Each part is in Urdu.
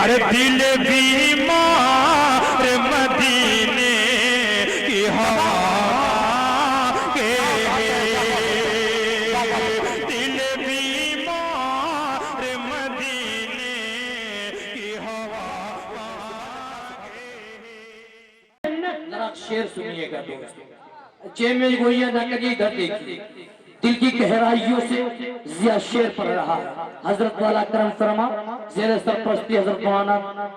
پر دل بیمار مدینے کی ہوا کے دل بیمار مدینے کی ہوا ذرا شعر سنیے گا دوست چین میں گوئیاں نہ کریے ادھر دیکھیے دل کی گہرائیوں سے ضیاء شعر پڑھ رہا ہے حضرت والا کرم فرما زیر سرپرستی حضرت مولانا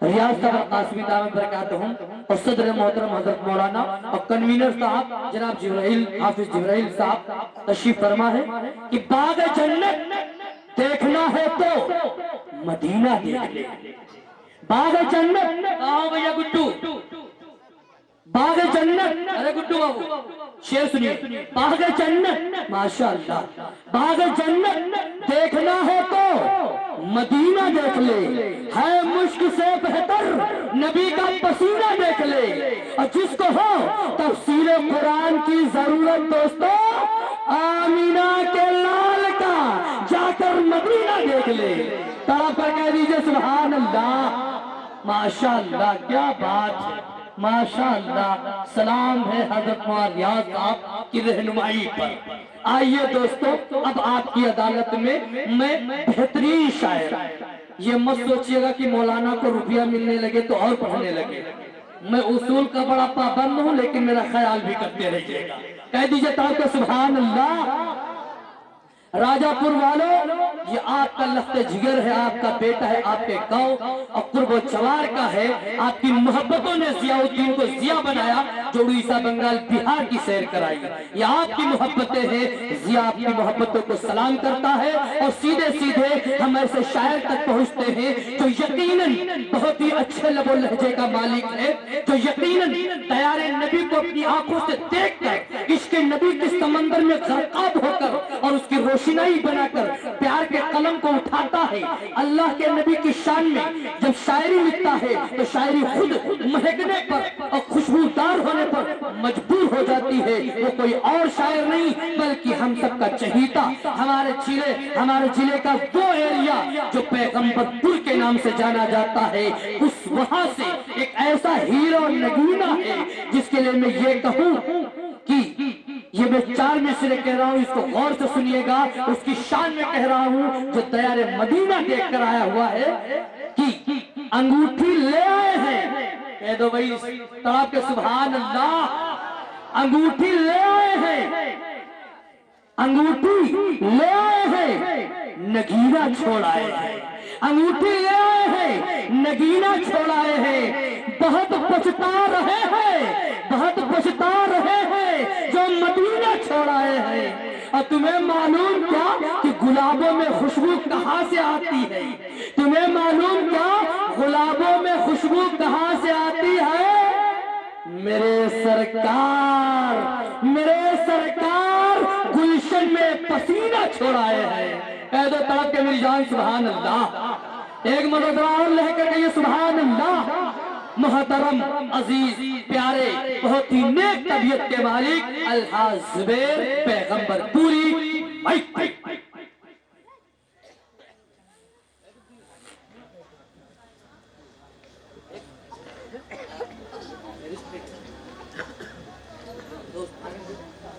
ریاض صاحب قاسمی دامت برکاتہم اور صدر محترم حضرت مولانا اور کنوینر صاحب جناب جبرائیل حافظ جبرائیل صاحب تشریف فرما ہے کہ باغ جنت دیکھنا ہے تو مدینہ دیکھ لے باغ جنت آؤ بھیا گڈو باغ جنت ارے گڈو بابو شعر سنیے باغ جنت ماشاءاللہ باغ جنت دیکھنا ہے تو مدینہ دیکھ لے ہے مشک سے بہتر نبی کا پسینہ دیکھ لے اور جس کو ہو تفسیر قرآن کی ضرورت دوستو آمینہ کے لال کا جا کر مدینہ دیکھ لے تڑپ کر کہہ دیجئے سبحان اللہ ماشاءاللہ کیا بات ہے ماشاءاللہ سلام ہے حضرت مولانا ریاض صاحب کی رہنمائی پر آئیے دوستو اب آپ کی عدالت میں بہترین شاعر یہ مت سوچئے گا کہ مولانا کو روپیہ ملنے لگے تو اور پڑھنے لگے میں اصول کا بڑا پابند ہوں لیکن میرا خیال بھی کرتے رہیے گا کہہ دیجئے تاکہ سبحان اللہ راجہ پور والوں یہ آپ کا لخت جگر ہے آپ کا بیٹا ہے آپ کے گاؤں اور قرب و چوار کا ہے آپ کی محبتوں نے ضیاء الدین کو ضیاء بنایا جو اڑیسہ بنگال بہار کی سیر کرائی یہ آپ کی محبتیں ہیں ضیاء آپ کی محبتوں کو سلام کرتا ہے اور سیدھے سیدھے ہم ایسے شاعر تک پہنچتے ہیں جو یقیناً بہت ہی اچھے لب و لہجے کا مالک ہے جو یقیناً دیار نبی کو اپنی آنکھوں سے دیکھ کر عشق نبی کے سمندر میں غرقاب ہو کر اور اس کی روشنائی بنا کر پیار کے قلم کو اٹھاتا ہے اللہ کے نبی کی شان میں جب شاعری لکھتا ہے تو شاعری خود مہکنے پر اور خوشبودار ہونے پر مجبور ہو جاتی ہے وہ کوئی اور شاعر نہیں بلکہ ہم سب کا چہیتا ہمارے ضلع کا وہ ایریا جو پیغمبر پور کے نام سے جانا جاتا ہے اس وہاں سے ایک ایسا ہیرو نگینہ ہے جس کے لیے میں یہ کہوں کہ یہ میں 4 مصرے کہہ رہا ہوں اس کو غور سے سنیے گا اس کی شان میں کہہ رہا ہوں جو دیار مدینہ دیکھ کر آیا ہوا ہے کہ انگوٹھی لے آئے ہیں کہہ دو بھائی تڑپ کے سبحان اللہ انگوٹھی لے آئے ہیں انگوٹھی لے آئے ہیں نگینہ چھوڑ آئے ہیں انگوٹھی لے آئے ہیں نگینہ چھوڑ آئے ہیں بہت پچھتا رہے ہیں بہت پچھتا رہے ہیں جو مدینہ چھوڑ آئے ہیں اور تمہیں معلوم کیا کہ گلابوں میں خوشبو کہاں سے آتی ہے تمہیں معلوم کیا گلابوں میں خوشبو کہاں سے آتی ہے میرے سرکار گلشن میں پسینہ چھوڑ آئے ہیں کہہ دو تڑپ کے میری جان سبحان اللہ ایک مرتبہ اور لے کر کہیے سبحان اللہ محترم عزیز پیارے بہت ہی نیک طبیعت کے مالک الحاج زبیر پیغمبر پوری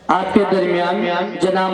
آپ کے درمیان جناب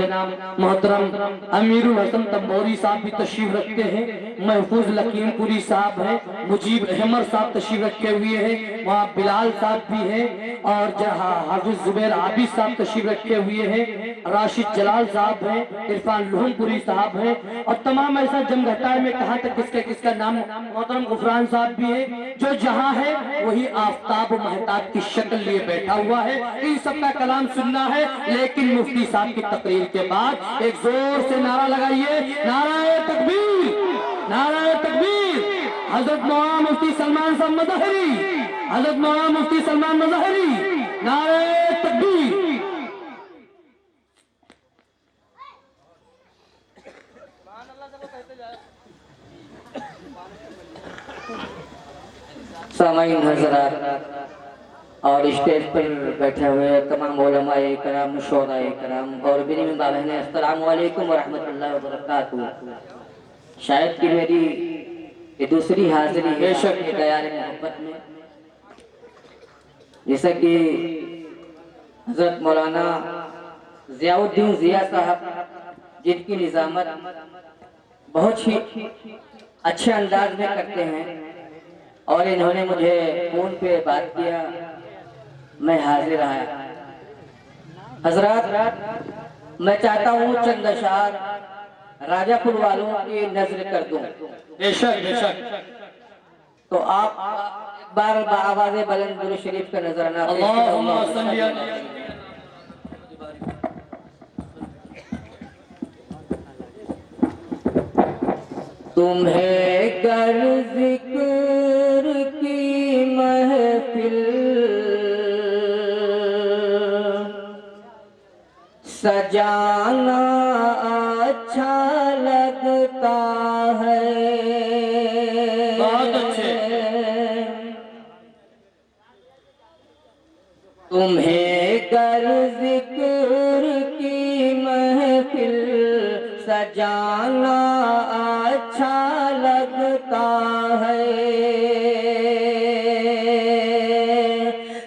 محترم امیر الحسن تنبوری صاحب بھی تشریف رکھتے ہیں محفوظ لکیم پوری صاحب ہیں مجیب احمد صاحب تشریف رکھے ہوئے ہیں وہاں بلال صاحب بھی ہیں اور حافظ زبیر عابد صاحب تشریف رکھے ہوئے ہیں راشد جلال صاحب ہیں عرفان لہم پوری صاحب ہیں اور تمام ایسا جم گھٹا ہے میں کہاں تک کس کا نام محترم غفران صاحب بھی ہیں جو جہاں ہے وہی آفتاب و مہتاب کی شکل لیے بیٹھا ہوا ہے ان سب کا کلام سننا ہے لیکن مفتی صاحب کی تقریر کے بعد ایک زور سے نعرہ لگائیے نعرہ تکبیر نعرہ تکبیر حضرت مولانا مفتی سلمان صاحب مظہری حضرت مولانا مفتی سلمان مظہری نعرہ تکبیر سامعین حضرات اور اسٹیج پر بیٹھے ہوئے تمام علماء کرام شہداء کرام اور بنی من بابہن السلام علیکم ورحمۃ اللہ وبرکاتہ شاید کہ میری یہ دوسری حاضری ہے آپ کے دیار محبت میں. جیسا کہ حضرت مولانا ضیاء الدین ضیاء صاحب جن کی نظامت بہت ہی اچھے انداز میں کرتے ہیں اور انہوں نے مجھے فون پہ بات کیا، میں حاضر آیا. حضرات میں چاہتا ہوں چند اشعار راجہ پور والوں کی نظر کر دوں. بے شک بے شک. تو آپ ایک بار بآواز بلند درود شریف کا نظرانہ اللہم صلی علی تمہیں گر ذکر کی محفل سجانا اچھا لگتا ہے. بہت اچھے. تمہیں گر ذکر کی محفل سجانا اچھا لگتا ہے.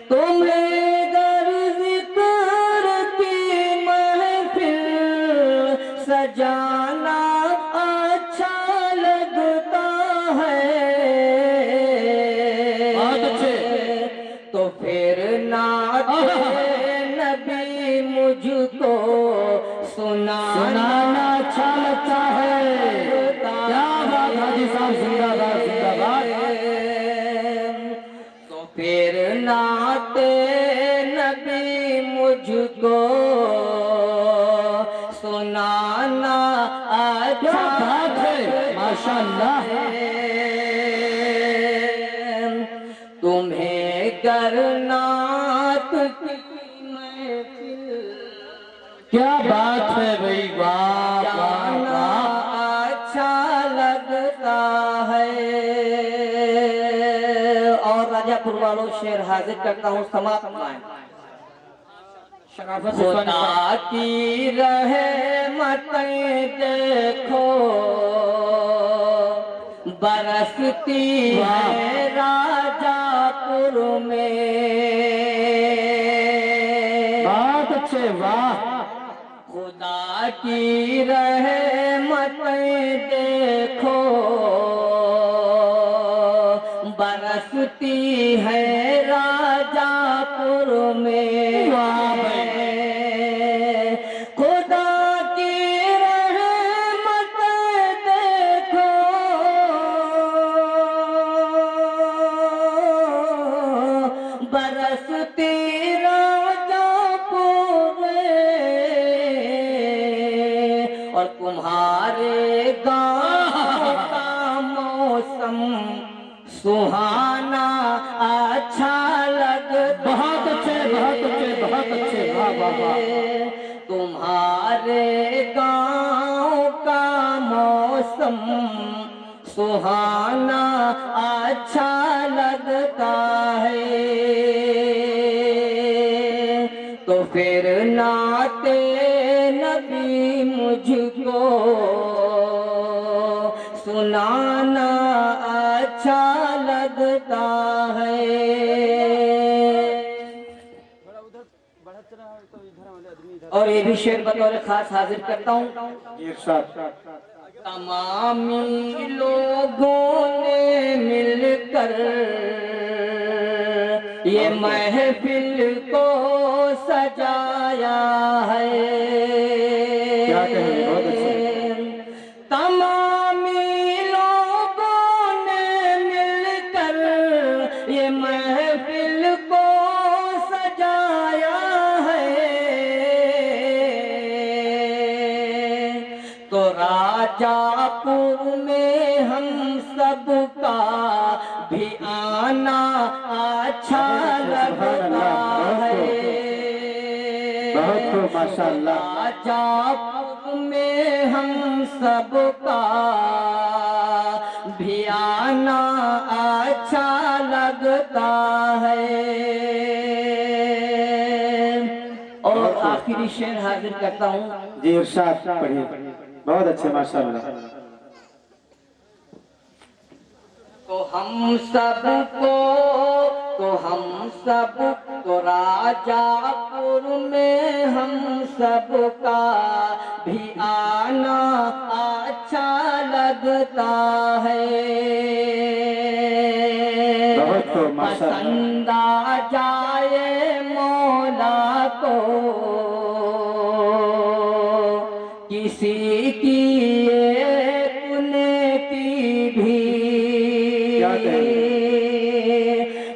تمہیں گر ذکر کی محفل سجانا اچھا لگتا ہے. بہت اچھے. تو پھر نعت نبی مجھ کو سنانا اچھا لگتا ہے. کیا بات حاجی صاحب، زندہ باد زندہ باد. تو پھر نعت نبی مجھ کو سنانا کیا اچھا بات ہے، ماشاءاللہ. تمہیں کرنات کی محفل کیا بات ہے بھائی، واہ واہ جانا واہ. اچھا لگتا ہے. اور راجہ پور والوں شعر حاضر کرتا ہوں، سماعت فرمائیں. شرافت سے خدا کی رحمتیں دیکھو برستی ہے راجہ پور میں. بہت اچھے، واہ. خدا کی رحمتیں دیکھو برستی ہے راجہ پور میں. خدا کی رحمتیں دیکھو برستی راجہ پور میں. اور تمہارے گاؤں کا موسم سہانا اچھا لگتا. بہت اچھے بہت اچھے بہت اچھے، واہ واہ واہ. تمہارے گاؤں کا موسم سہانا اچھا لگتا ہے. تو پھر نعت نبی مجھ کو سنانا اچھا لگتا ہے. اور یہ بھی شعر بطور خاص حاضر کرتا ہوں. ارشاد. تمامی لوگوں نے مل کر یہ محفل کو سجایا ہے. کیا کہیں، بہت اچھے. تمامی لوگوں نے مل کر یہ محفل کو سجایا ہے. تو راجہ پور میں ہم سب کا بھی آنا اچھا لگتا ہے. بہت خوب، ماشاءاللہ. راجہ پور میں ہم سب کا بھی آنا اچھا لگتا ہے. اور آخری شعر حاضر کرتا ہوں. جی ارشاد پڑھیے. بہت اچھے، ماشاءاللہ. تو ہم سب کو راجا پور میں ہم سب کا بھی آنا اچھا لگتا ہے، پسند آ جائے مولا کو کسی کی ایک نیکی بھی،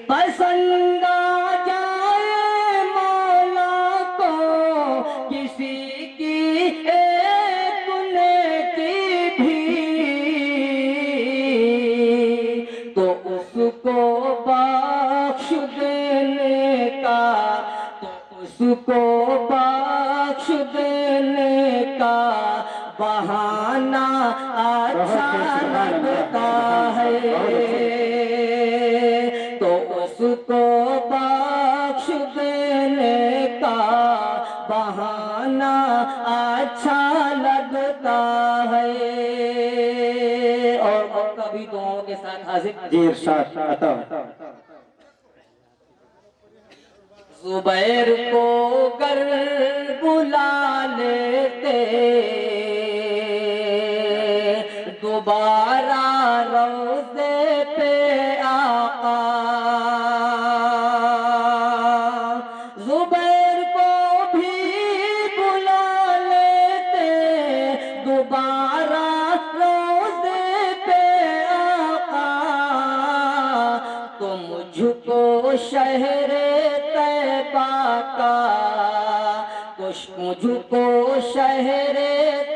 پسند آ جائے مولا کو کسی کی ایک نیکی بھی، تو اس کو بخش دینے کا، بہانہ اچھا لگتا ہے، تو اس کو بخش دینے کا بہانہ اچھا لگتا ہے۔ اور کبھی دعاؤں کے ساتھ حاضر جی ارشاد عطا۔ زبیر کو گر بلا لیتے دوبارہ روضے پہ آقا، زبیر کو بھی بلا لیتے دوبارہ روضے پہ آقا، تو مجھ کو شہر مجھ کو شہر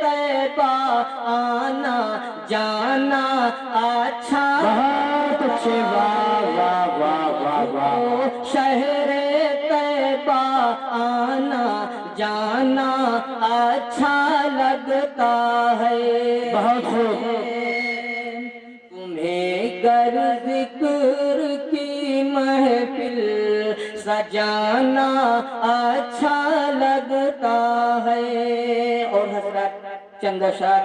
طیبہ آنا جانا اچھا، بہت اچھے، واہ واہ واہ واہ واہ، شہر طیبہ آنا جانا اچھا لگتا ہے، بہت خوب۔ تمہیں گر ذکر کی محفل سجانا اچھا لگتا ہے۔ اور حضرات چند اشعار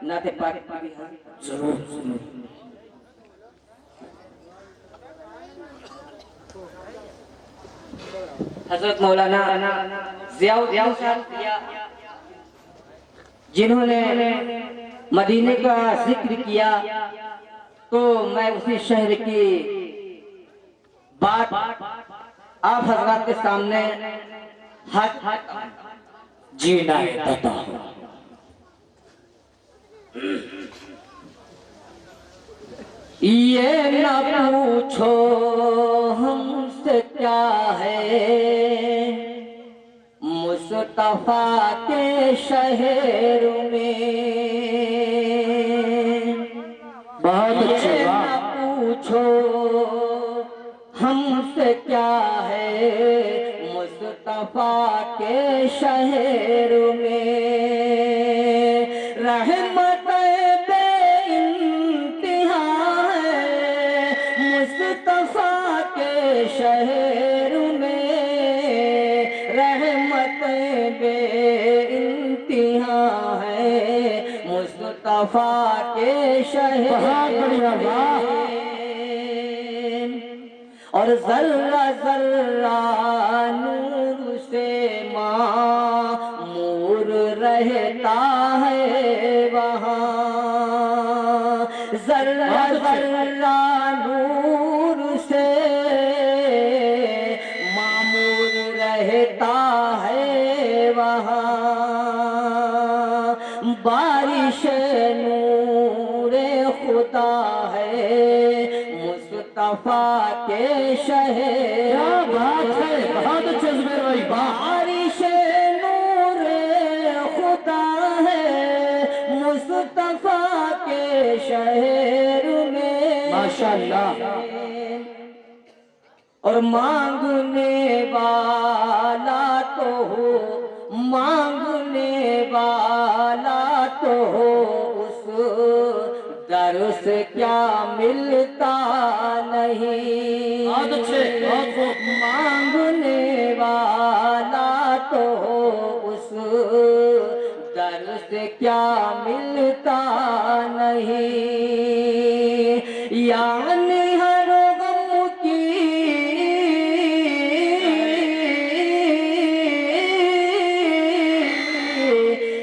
نعت پاک کی بھی ضرور ضرور۔ حضرت مولانا ضیاء الدین صاحب جنہوں نے مدینے کا ذکر کیا، تو میں اسی شہر کی بات آپ حضرات کے سامنے جینا ہے داتا، یہ نہ پوچھو ہم سے کیا ہے مصطفیٰ کے شہر میں، بہت اچھے، یہ نہ پوچھو ہم سے کیا ہے مصطفیٰ کے شہر میں، رحمت بے انتہا ہے مصطفیٰ کے شہر میں، رحمت بے انتہا ہے مصطفیٰ کے شہر میں، اور ذرہ ذرہ نور سے معمور رہتا ہے وہاں، ذرہ ذرہ نور سے معمور رہتا ہے وہاں، بارش نور خدا ہے مصطفیٰ کے شہر، کیا بات ہے، بہت اچھے زبیر بھائی، بارش نور خدا ہے مصطفیٰ کے شہر میں، ماشاءاللہ، اور مانگنے والا تو ہو، مانگنے والا تو ہو اس در سے کیا ملتا نہیں، بہت اچھے، بہت خوب، مانگنے والا تو ہو اس در سے کیا ملتا نہیں، یعنی ہر غم کی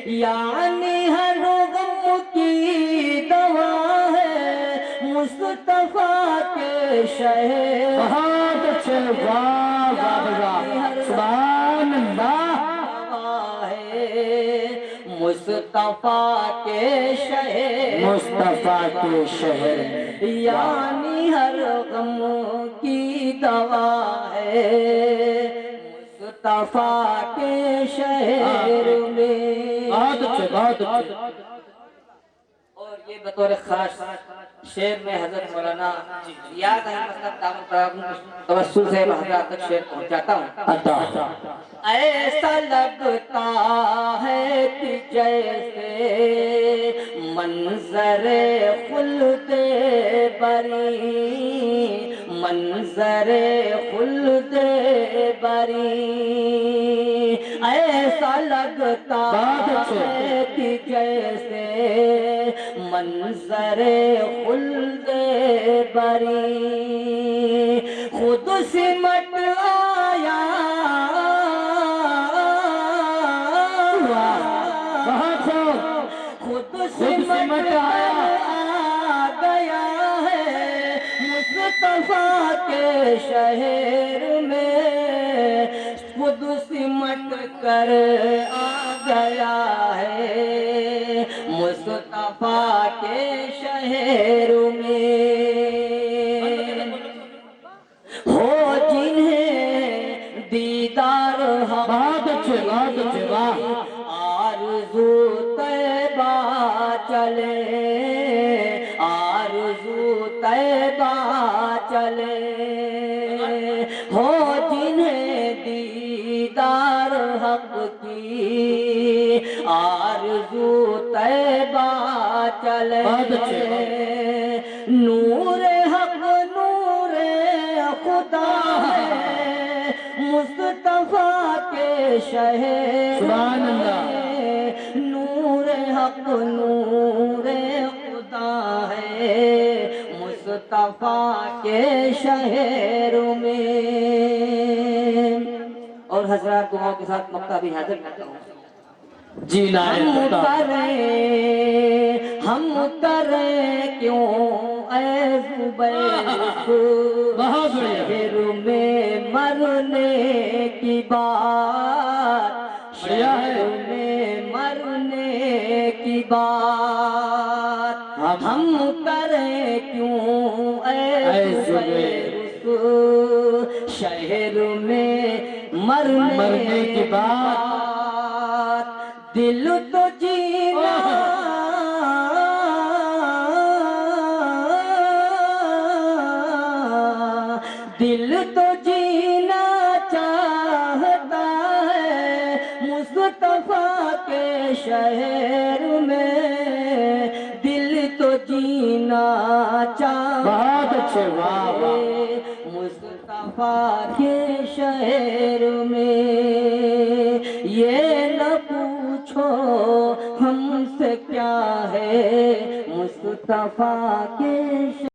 یعنی ہر غم کی دوا ہے مصطفیٰ کے شہر بہت اچھے واہ واہ واہ سبحان اللہ مصطفیٰ کے شہر مصطفیٰ کے شہر یعنی ہر غم کی دوا ہے مصطفیٰ کے شہر میں بہت اچھے بہت اچھے اور یہ بطور خاص شعر میں حضرت مولانا یاد ہے مطلب توسل سے حضرات تک شعر پہنچاتا ہوں عطا ایسا لگتا ہے کہ جیسے منظر خلد بری منظر خلد بری ایسا لگتا ہے کہ جیسے منظر خلد بری خود سمٹ آیا خود سمٹ آ گیا ہے مصطفیٰ کے شہر میں خود سمٹ کر آ گیا ہے مصطفیٰ کے شہر میں ہو جنہیں دیدار بہت اچھے واہ آرزو طیبہ چلے آرزو طیبہ چلے ہو جنہیں دیدار حق کی آرزو طیبہ چلے نور حق نور خدا ہے مصطفیٰ کے شہر سبحان اللہ نور حق نور خدا ہے مصطفیٰ کے شہر میں اور حضرات دعاؤں کے ساتھ مقطع بھی حاضر کرتا ہوں جی نائب ہم کریں کیوں اے زبیر بہت بڑھیا شہر میں مرنے کی بات شہر میں مرنے کی بات ہم کریں کیوں اے زبیر شہر میں مرنے کی بات دل تو جینا دل تو جینا چاہتا ہے مصطفیٰ کے شہر میں دل تو جینا چاہتا بہت اچھے واہ مصطفیٰ کے شہر میں یہ نہ پوچھو ہم سے کیا ہے مصطفیٰ کے